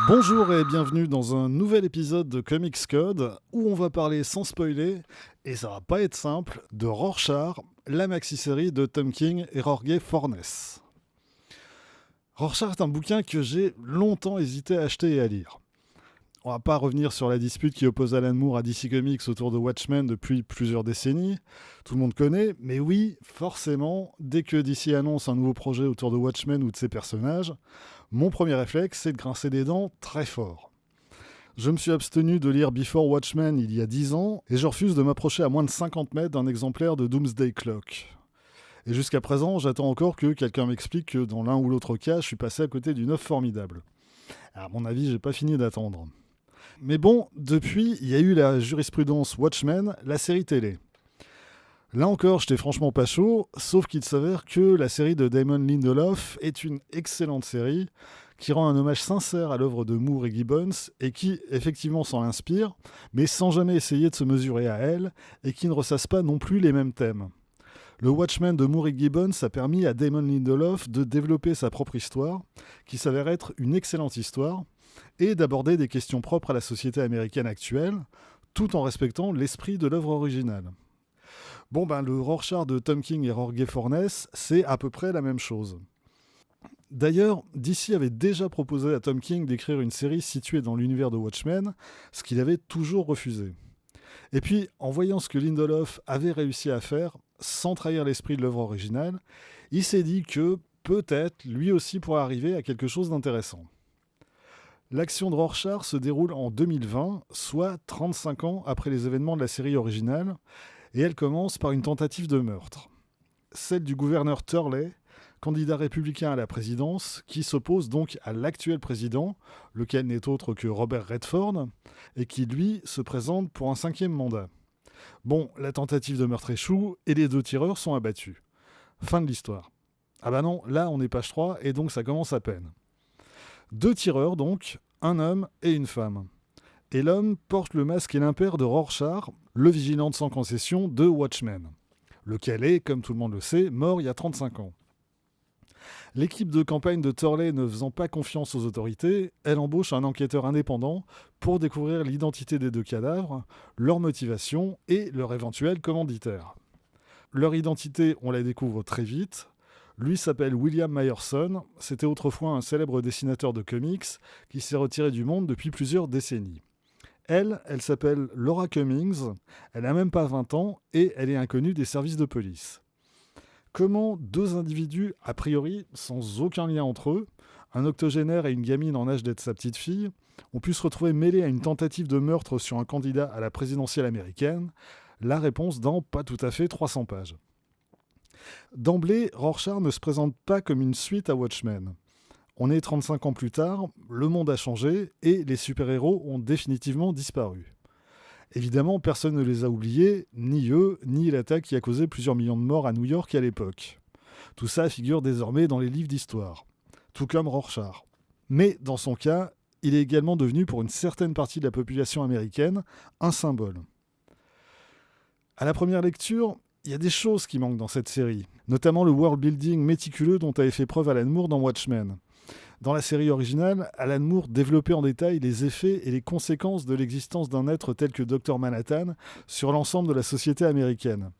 Bonjour et bienvenue dans un nouvel épisode de Comics Code où on va parler sans spoiler, et ça va pas être simple, de Rorschach, la maxi-série de Tom King et Jorge Fornes. Rorschach est un bouquin que j'ai longtemps hésité à acheter et à lire. On va pas revenir sur la dispute qui oppose Alan Moore à DC Comics autour de Watchmen depuis plusieurs décennies. Tout le monde connaît, mais oui, forcément, dès que DC annonce un nouveau projet autour de Watchmen ou de ses personnages, mon premier réflexe, c'est de grincer des dents très fort. Je me suis abstenu de lire Before Watchmen il y a 10 ans, et je refuse de m'approcher à moins de 50 mètres d'un exemplaire de Doomsday Clock. Et jusqu'à présent, j'attends encore que quelqu'un m'explique que dans l'un ou l'autre cas, je suis passé à côté d'une œuvre formidable. À mon avis, j'ai pas fini d'attendre. Mais bon, depuis, il y a eu la jurisprudence Watchmen, la série télé. Là encore, j'étais franchement pas chaud, sauf qu'il s'avère que la série de Damon Lindelof est une excellente série qui rend un hommage sincère à l'œuvre de Moore et Gibbons et qui, effectivement, s'en inspire, mais sans jamais essayer de se mesurer à elle et qui ne ressasse pas non plus les mêmes thèmes. Le Watchmen de Moore et Gibbons a permis à Damon Lindelof de développer sa propre histoire, qui s'avère être une excellente histoire, et d'aborder des questions propres à la société américaine actuelle, tout en respectant l'esprit de l'œuvre originale. Bon ben le Rorschach de Tom King et Jorge Fornes, c'est à peu près la même chose. D'ailleurs, DC avait déjà proposé à Tom King d'écrire une série située dans l'univers de Watchmen, ce qu'il avait toujours refusé. Et puis, en voyant ce que Lindelof avait réussi à faire, sans trahir l'esprit de l'œuvre originale, il s'est dit que, peut-être, lui aussi pourrait arriver à quelque chose d'intéressant. L'action de Rorschach se déroule en 2020, soit 35 ans après les événements de la série originale, et elle commence par une tentative de meurtre. Celle du gouverneur Turley, candidat républicain à la présidence, qui s'oppose donc à l'actuel président, lequel n'est autre que Robert Redford, et qui, lui, se présente pour un 5e mandat. Bon, la tentative de meurtre échoue, et les 2 tireurs sont abattus. Fin de l'histoire. Ah bah non, là on est page 3, et donc ça commence à peine. 2 tireurs donc, un homme et une femme. Et l'homme porte le masque et l'impair de Rorschach, le vigilant sans concession de Watchmen, lequel est, comme tout le monde le sait, mort il y a 35 ans. L'équipe de campagne de Turley ne faisant pas confiance aux autorités, elle embauche un enquêteur indépendant pour découvrir l'identité des 2 cadavres, leur motivation et leur éventuel commanditaire. Leur identité, on la découvre très vite. Lui s'appelle William Myerson, c'était autrefois un célèbre dessinateur de comics qui s'est retiré du monde depuis plusieurs décennies. Elle s'appelle Laura Cummings, elle n'a même pas 20 ans et elle est inconnue des services de police. Comment 2 individus, a priori sans aucun lien entre eux, un octogénaire et une gamine en âge d'être sa petite fille, ont pu se retrouver mêlés à une tentative de meurtre sur un candidat à la présidentielle américaine? La réponse dans pas tout à fait 300 pages. D'emblée, Rorschach ne se présente pas comme une suite à Watchmen. On est 35 ans plus tard, le monde a changé et les super-héros ont définitivement disparu. Évidemment, personne ne les a oubliés, ni eux, ni l'attaque qui a causé plusieurs millions de morts à New York à l'époque. Tout ça figure désormais dans les livres d'histoire, tout comme Rorschach. Mais dans son cas, il est également devenu pour une certaine partie de la population américaine un symbole. À la première lecture, il y a des choses qui manquent dans cette série, notamment le world building méticuleux dont avait fait preuve Alan Moore dans Watchmen. Dans la série originale, Alan Moore développait en détail les effets et les conséquences de l'existence d'un être tel que Dr Manhattan sur l'ensemble de la société américaine.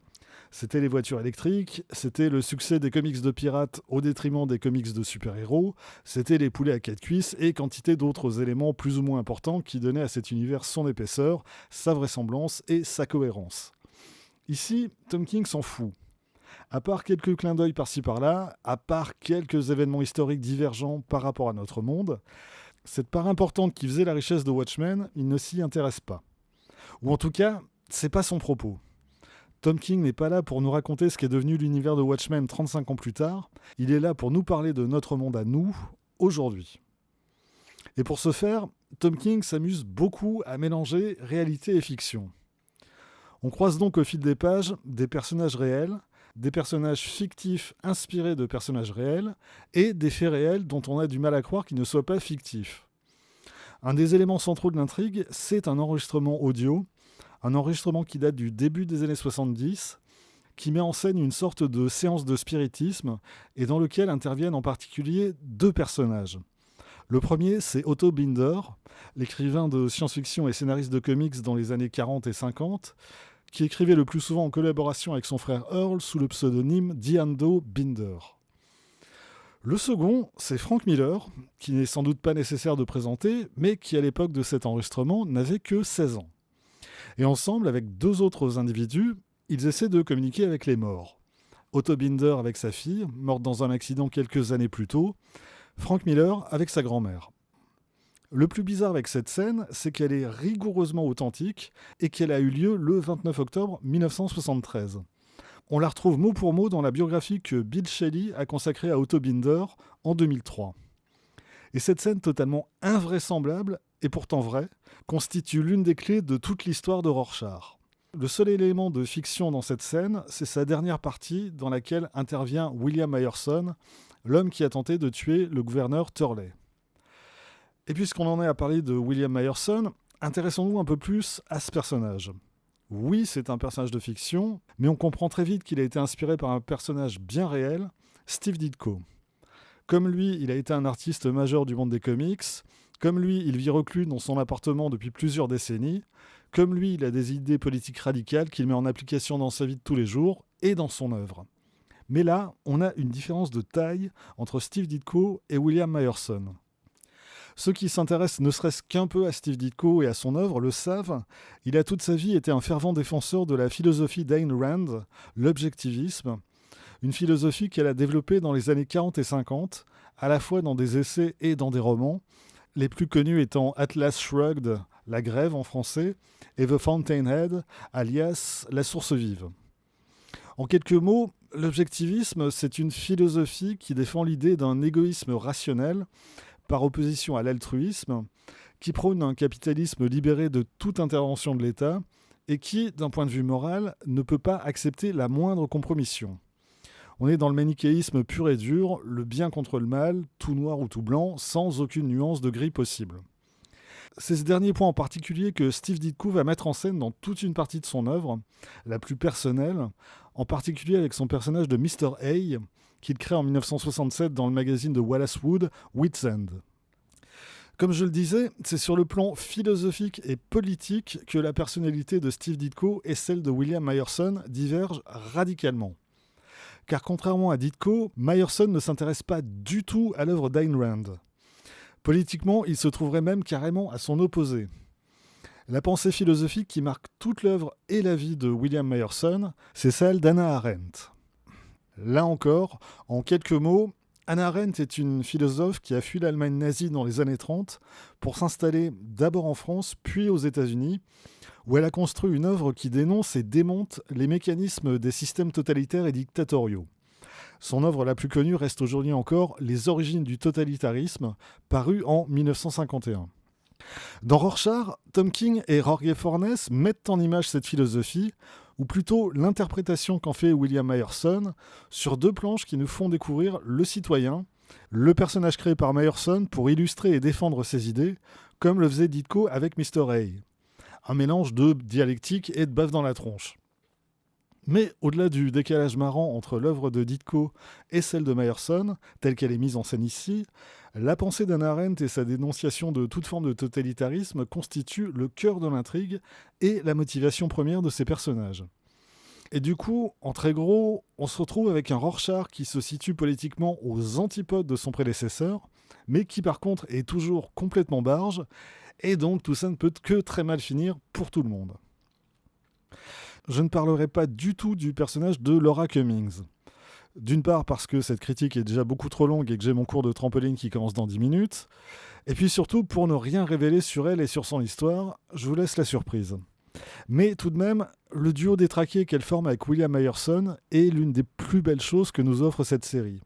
C'était les voitures électriques, c'était le succès des comics de pirates au détriment des comics de super-héros, c'était les poulets à 4 cuisses et quantité d'autres éléments plus ou moins importants qui donnaient à cet univers son épaisseur, sa vraisemblance et sa cohérence. Ici, Tom King s'en fout. À part quelques clins d'œil par-ci par-là, à part quelques événements historiques divergents par rapport à notre monde, cette part importante qui faisait la richesse de Watchmen, il ne s'y intéresse pas. Ou en tout cas, c'est pas son propos. Tom King n'est pas là pour nous raconter ce qu'est devenu l'univers de Watchmen 35 ans plus tard, il est là pour nous parler de notre monde à nous, aujourd'hui. Et pour ce faire, Tom King s'amuse beaucoup à mélanger réalité et fiction. On croise donc au fil des pages des personnages réels, des personnages fictifs inspirés de personnages réels et des faits réels dont on a du mal à croire qu'ils ne soient pas fictifs. Un des éléments centraux de l'intrigue, c'est un enregistrement audio, un enregistrement qui date du début des années 70, qui met en scène une sorte de séance de spiritisme et dans lequel interviennent en particulier 2 personnages. Le premier, c'est Otto Binder, l'écrivain de science-fiction et scénariste de comics dans les années 40 et 50, qui écrivait le plus souvent en collaboration avec son frère Earl sous le pseudonyme D'Ando Binder. Le second, c'est Frank Miller, qui n'est sans doute pas nécessaire de présenter, mais qui à l'époque de cet enregistrement n'avait que 16 ans. Et ensemble, avec deux autres individus, ils essaient de communiquer avec les morts. Otto Binder avec sa fille, morte dans un accident quelques années plus tôt, Frank Miller avec sa grand-mère. Le plus bizarre avec cette scène, c'est qu'elle est rigoureusement authentique et qu'elle a eu lieu le 29 octobre 1973. On la retrouve mot pour mot dans la biographie que Bill Shelley a consacrée à Otto Binder en 2003. Et cette scène totalement invraisemblable, et pourtant vraie, constitue l'une des clés de toute l'histoire de Rorschach. Le seul élément de fiction dans cette scène, c'est sa dernière partie dans laquelle intervient William Myerson, l'homme qui a tenté de tuer le gouverneur Turley. Et puisqu'on en est à parler de William Myerson, intéressons-nous un peu plus à ce personnage. Oui, c'est un personnage de fiction, mais on comprend très vite qu'il a été inspiré par un personnage bien réel, Steve Ditko. Comme lui, il a été un artiste majeur du monde des comics. Comme lui, il vit reclus dans son appartement depuis plusieurs décennies. Comme lui, il a des idées politiques radicales qu'il met en application dans sa vie de tous les jours et dans son œuvre. Mais là, on a une différence de taille entre Steve Ditko et William Myerson. Ceux qui s'intéressent ne serait-ce qu'un peu à Steve Ditko et à son œuvre le savent, il a toute sa vie été un fervent défenseur de la philosophie d'Ayn Rand, l'objectivisme, une philosophie qu'elle a développée dans les années 40 et 50, à la fois dans des essais et dans des romans, les plus connus étant Atlas Shrugged, La Grève en français, et The Fountainhead, alias La Source Vive. En quelques mots, l'objectivisme, c'est une philosophie qui défend l'idée d'un égoïsme rationnel, par opposition à l'altruisme, qui prône un capitalisme libéré de toute intervention de l'État et qui, d'un point de vue moral, ne peut pas accepter la moindre compromission. On est dans le manichéisme pur et dur, le bien contre le mal, tout noir ou tout blanc, sans aucune nuance de gris possible. C'est ce dernier point en particulier que Steve Ditko va mettre en scène dans toute une partie de son œuvre, la plus personnelle, en particulier avec son personnage de Mr. A, qu'il crée en 1967 dans le magazine de Wallace Wood, Wits End. Comme je le disais, c'est sur le plan philosophique et politique que la personnalité de Steve Ditko et celle de William Myerson divergent radicalement. Car contrairement à Ditko, Myerson ne s'intéresse pas du tout à l'œuvre d'Ayn Rand. Politiquement, il se trouverait même carrément à son opposé. La pensée philosophique qui marque toute l'œuvre et la vie de William Myerson, c'est celle d'Hannah Arendt. Là encore, en quelques mots, Hannah Arendt est une philosophe qui a fui l'Allemagne nazie dans les années 30 pour s'installer d'abord en France puis aux États-Unis, où elle a construit une œuvre qui dénonce et démonte les mécanismes des systèmes totalitaires et dictatoriaux. Son œuvre la plus connue reste aujourd'hui encore Les origines du totalitarisme, parue en 1951. Dans Rorschach, Tom King et Jorge Fornes mettent en image cette philosophie, ou plutôt l'interprétation qu'en fait William Myerson, sur deux planches qui nous font découvrir le citoyen, le personnage créé par Myerson pour illustrer et défendre ses idées, comme le faisait Ditko avec Mr. A. Un mélange de dialectique et de baffe dans la tronche. Mais au-delà du décalage marrant entre l'œuvre de Ditko et celle de Myerson, telle qu'elle est mise en scène ici, la pensée d'Hannah Arendt et sa dénonciation de toute forme de totalitarisme constituent le cœur de l'intrigue et la motivation première de ses personnages. Et du coup, en très gros, on se retrouve avec un Rorschach qui se situe politiquement aux antipodes de son prédécesseur, mais qui par contre est toujours complètement barge, et donc tout ça ne peut que très mal finir pour tout le monde. Je ne parlerai pas du tout du personnage de Laura Cummings. D'une part parce que cette critique est déjà beaucoup trop longue et que j'ai mon cours de trampoline qui commence dans 10 minutes. Et puis surtout, pour ne rien révéler sur elle et sur son histoire, je vous laisse la surprise. Mais tout de même, le duo détraqué qu'elle forme avec William Myerson est l'une des plus belles choses que nous offre cette série.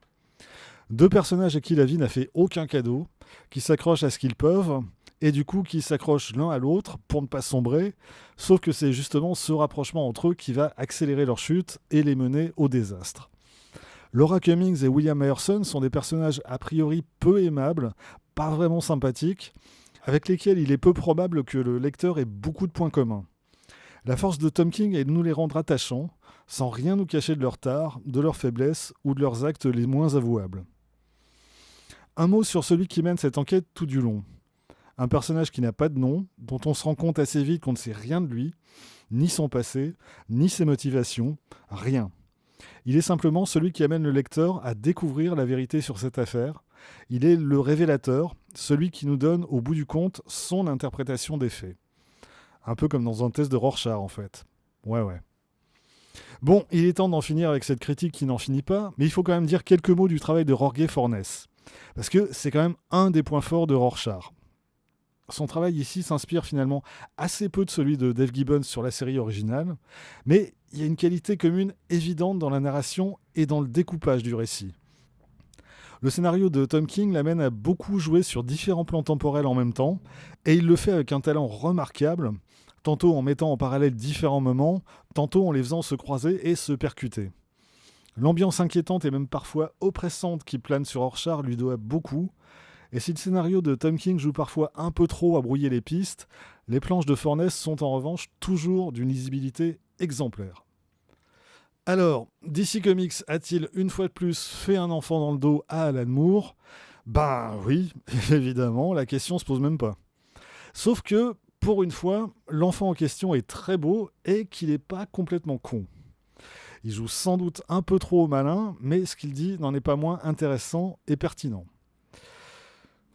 Deux personnages à qui la vie n'a fait aucun cadeau, qui s'accrochent à ce qu'ils peuvent, et du coup qui s'accrochent l'un à l'autre pour ne pas sombrer, sauf que c'est justement ce rapprochement entre eux qui va accélérer leur chute et les mener au désastre. Laura Cummings et William Myerson sont des personnages a priori peu aimables, pas vraiment sympathiques, avec lesquels il est peu probable que le lecteur ait beaucoup de points communs. La force de Tom King est de nous les rendre attachants, sans rien nous cacher de leurs tares, de leurs faiblesses ou de leurs actes les moins avouables. Un mot sur celui qui mène cette enquête tout du long. Un personnage qui n'a pas de nom, dont on se rend compte assez vite qu'on ne sait rien de lui, ni son passé, ni ses motivations, rien. Il est simplement celui qui amène le lecteur à découvrir la vérité sur cette affaire. Il est le révélateur, celui qui nous donne au bout du compte son interprétation des faits. Un peu comme dans un test de Rorschach en fait. Ouais. Bon, il est temps d'en finir avec cette critique qui n'en finit pas, mais il faut quand même dire quelques mots du travail de Jorge Fornes. Parce que c'est quand même un des points forts de Rorschach. Son travail ici s'inspire finalement assez peu de celui de Dave Gibbons sur la série originale, mais il y a une qualité commune évidente dans la narration et dans le découpage du récit. Le scénario de Tom King l'amène à beaucoup jouer sur différents plans temporels en même temps, et il le fait avec un talent remarquable, tantôt en mettant en parallèle différents moments, tantôt en les faisant se croiser et se percuter. L'ambiance inquiétante et même parfois oppressante qui plane sur Rorschach lui doit beaucoup, et si le scénario de Tom King joue parfois un peu trop à brouiller les pistes, les planches de Fornes sont en revanche toujours d'une lisibilité exemplaire. Alors, DC Comics a-t-il une fois de plus fait un enfant dans le dos à Alan Moore ? Ben oui, évidemment, la question se pose même pas. Sauf que, pour une fois, l'enfant en question est très beau et qu'il n'est pas complètement con. Il joue sans doute un peu trop au malin, mais ce qu'il dit n'en est pas moins intéressant et pertinent.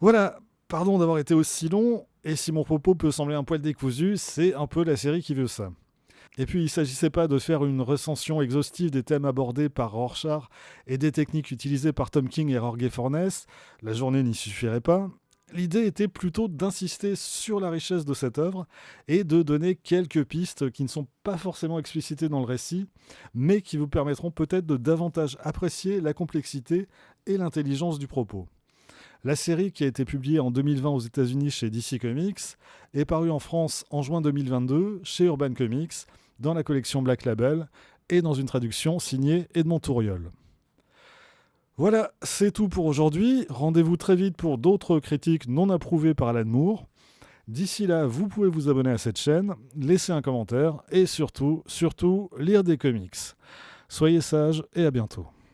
Voilà, pardon d'avoir été aussi long, et si mon propos peut sembler un poil décousu, c'est un peu la série qui veut ça. Et puis il ne s'agissait pas de faire une recension exhaustive des thèmes abordés par Rorschach et des techniques utilisées par Tom King et Jorge Fornes, la journée n'y suffirait pas. L'idée était plutôt d'insister sur la richesse de cette œuvre et de donner quelques pistes qui ne sont pas forcément explicitées dans le récit, mais qui vous permettront peut-être de davantage apprécier la complexité et l'intelligence du propos. La série, qui a été publiée en 2020 aux États-Unis chez DC Comics, est parue en France en juin 2022 chez Urban Comics, dans la collection Black Label et dans une traduction signée Edmond Touriol. Voilà, c'est tout pour aujourd'hui. Rendez-vous très vite pour d'autres critiques non approuvées par Alan Moore. D'ici là, vous pouvez vous abonner à cette chaîne, laisser un commentaire et surtout, lire des comics. Soyez sages et à bientôt.